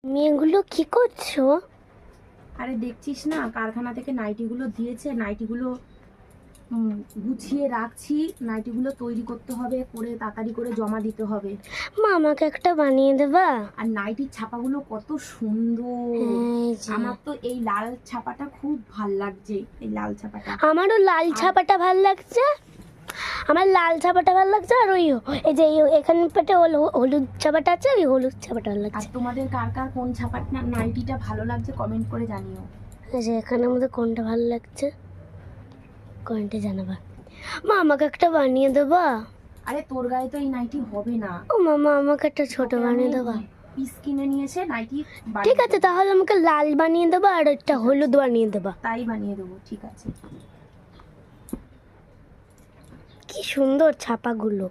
মেয়েগুলো কি করছো? আরে দেখছিস না, কারখানা থেকে নাইটিগুলো দিয়েছে, নাইটিগুলো গুছিয়ে রাখছি। নাইটিগুলো তৈরি করতে হবে, করে তাড়াতাড়ি করে জমা দিতে হবে। মা আমাকে একটা বানিয়ে দেবা? আর নাইটির ছাপাগুলো কত সুন্দর। হ্যাঁ, এই যে। আমার তো এই লাল ছাপাটা খুব ভাল লাগছে, এই লাল ছাপাটা। আমারও লাল ছাপাটা ভাল লাগছে। আমার লাল ছাপাটা ভাল লাগছে, আর ওই এই যে এখানে পেটে হলুদ ছাপাটা আছে, ওই হলুদ ছাপাটা ভাল আর লাগছে। তোমাদের কার কার কোন ছাপাটা নাইটিটা ভালো লাগছে কমেন্ট করে জানিও। এই যে এখানের মধ্যে কোনটা ভালো লাগছে কমেন্টে জানাবা। মা আমাকে একটা বানিয়ে দেবা? আরে তোর গায়ে তো এই নাইটি হবে না। ও মামা আমাকে একটা ছোট বানিয়ে দেবা? পিস কিনে নিয়েছে নাইটি। ঠিক আছে, তাহলে আমাকে লাল বানিয়ে দেবা আর একটা হলুদ বানিয়ে দেবা। তাই বানিয়ে দেবো, ঠিক আছে। কি সুন্দর ছাপাগুলো।